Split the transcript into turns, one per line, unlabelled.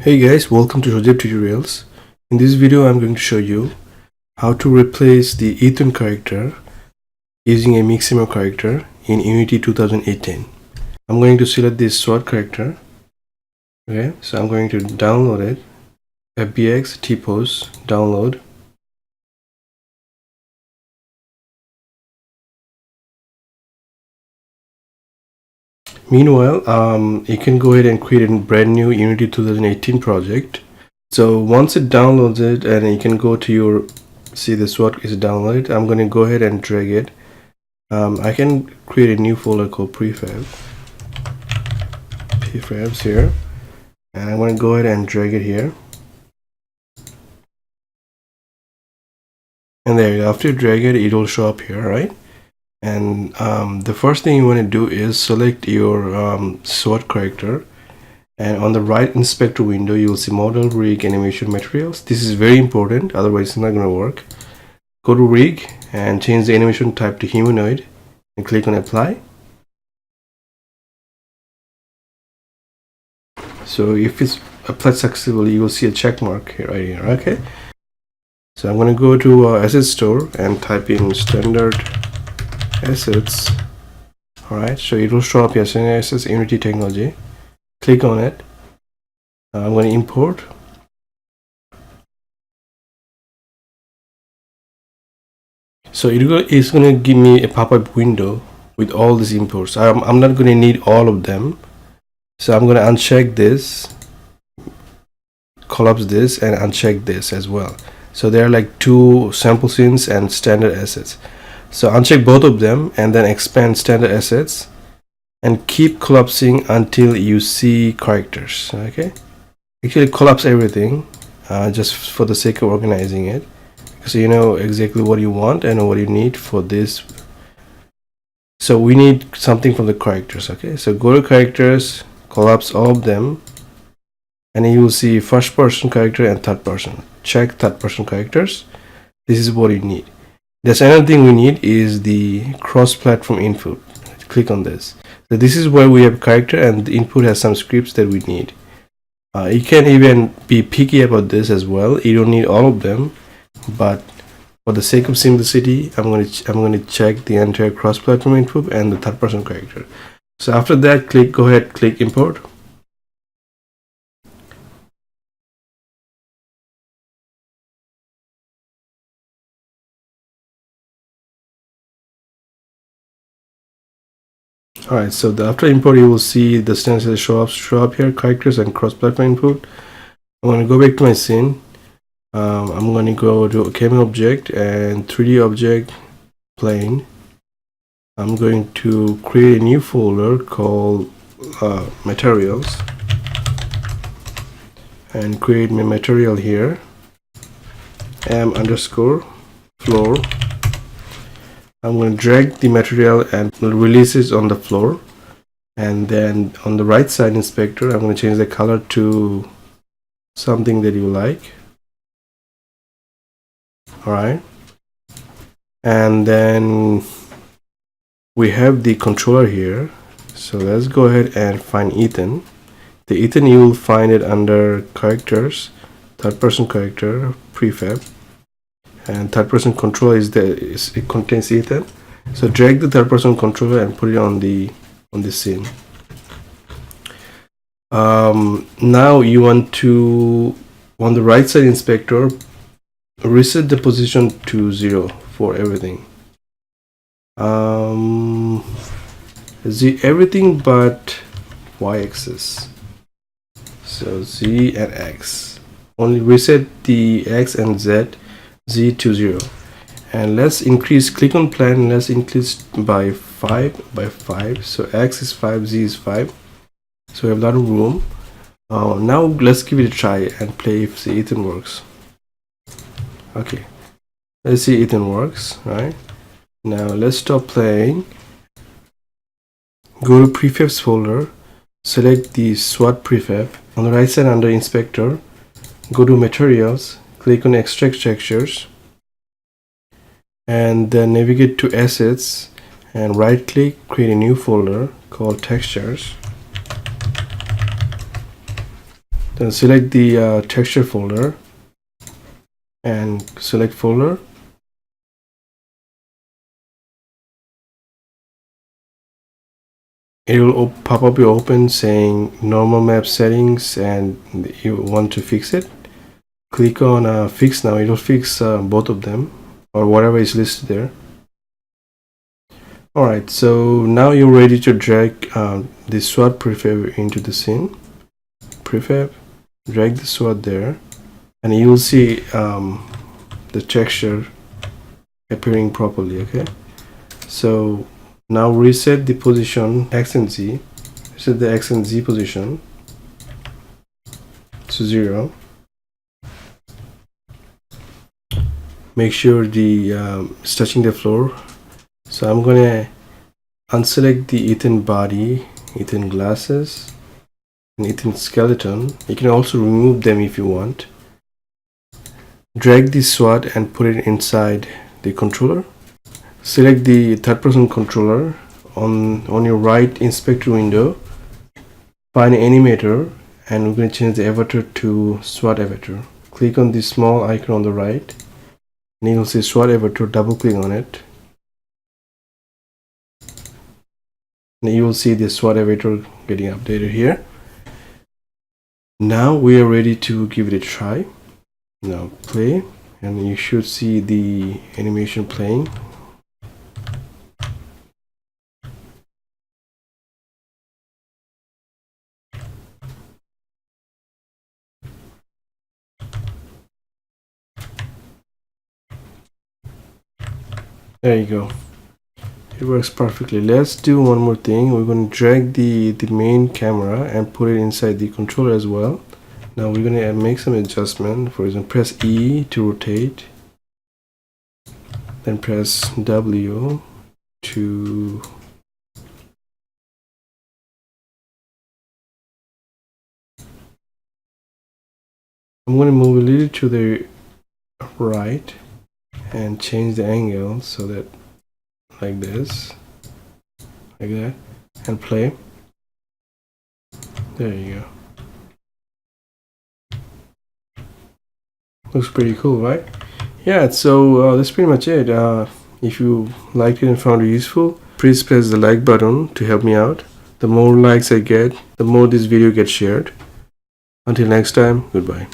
Hey guys, welcome to Rajab Tutorials. In this video I'm going to show you how to replace the Ethan character using a Mixamo character in Unity 2018. I'm going to select this SWAT character. Okay, so I'm going to download it. FBX TPOS download. Meanwhile, you can go ahead and create a brand new Unity 2018 project. So once it downloads it, and you can go to your, see the SWAT is downloaded. I'm going to go ahead and drag it. I can create a new folder called prefabs here, and I'm going to go ahead and drag it here. And there you go. After you drag it, it will show up here, right? And the first thing you want to do is select your SWAT character, and on the right inspector window you will see model, rig, animation, materials. This is very important, otherwise it's not going to work. Go to rig and change the animation type to humanoid and click on apply. So if it's applied successfully, you will see a check mark here, right here. Okay, so I'm going to go to asset store and type in standard assets. Alright, so it will show up here, standard assets Unity technology. Click on it. I'm going to import. So it's going to give me a pop-up window with all these imports. I'm not going to need all of them, so I'm going to uncheck this, collapse this, and uncheck this as well. So there are like two sample scenes and standard assets. So uncheck both of them and then expand standard assets and keep collapsing until you see characters. Okay, actually collapse everything just for the sake of organizing it, so you know exactly what you want and what you need for this. So we need something from the characters. Okay, so go to characters, collapse all of them, and you will see first person character and third person. Check third person characters. This is what you need. There's another thing we need is the cross-platform input. Click on this. So this is where we have character, and the input has some scripts that we need. You can even be picky about this as well. You don't need all of them, but for the sake of simplicity, I'm going to check the entire cross-platform input and the third-person character. So after that, go ahead, click import. Alright, so after import, you will see the stances show up here, characters and cross-platform input. I'm going to go back to my scene. I'm going to go to camera object and 3D object plane. I'm going to create a new folder called materials and create my material here, m_floor. I'm going to drag the material and release it on the floor, and then on the right side inspector I'm going to change the color to something that you like. Alright, and then we have the controller here, so let's go ahead and find Ethan. The Ethan, you will find it under characters, third person character, prefab, and third person controller it contains Ethan. So drag the third person controller and put it on the scene. Now you want to, on the right side inspector, reset the position to 0 for everything. Everything but y-axis. So Z and X. Only reset the X and Z to 0. And let's increase, click on plan, let's increase by 5. So X is 5, Z is 5. So we have a lot of room. Now let's give it a try and play if the Ethan works. Okay, let's see Ethan works. Right, now let's stop playing. Go to prefabs folder, select the SWAT prefab. On the right side under inspector, go to materials, click on extract textures, and then navigate to assets and right click, create a new folder called textures. Then select the texture folder and select folder. It will pop up your open saying normal map settings and you want to fix it. Click on fix now. It will fix both of them or whatever is listed there. Alright, so now you're ready to drag the SWAT prefab into the scene. Prefab, drag the SWAT there, and you'll see the texture appearing properly. Okay, so now reset the position X and Z. Set the X and Z position to 0. Make sure the it's touching the floor. So I'm gonna unselect the Ethan body, Ethan glasses, and Ethan skeleton. You can also remove them if you want. Drag the SWAT and put it inside the controller. Select the third-person controller on your right inspector window. Find animator, and we're going to change the avatar to SWAT avatar. Click on the small icon on the right, and you'll see SWAT avatar. Double click on it, and you will see the SWAT avatar getting updated here. Now we are ready to give it a try. Now play, and you should see the animation playing. There you go. It works perfectly. Let's do one more thing. We're going to drag the main camera and put it inside the controller as well. Now we're going to make some adjustment. For example, press E to rotate, then press W to I'm going to move a little to the right and change the angle so that like this, like that, and play. There you go. Looks pretty cool, right? Yeah, so that's pretty much it. If you liked it and found it useful, please press the like button to help me out. The more likes I get, the more this video gets shared. Until next time, goodbye.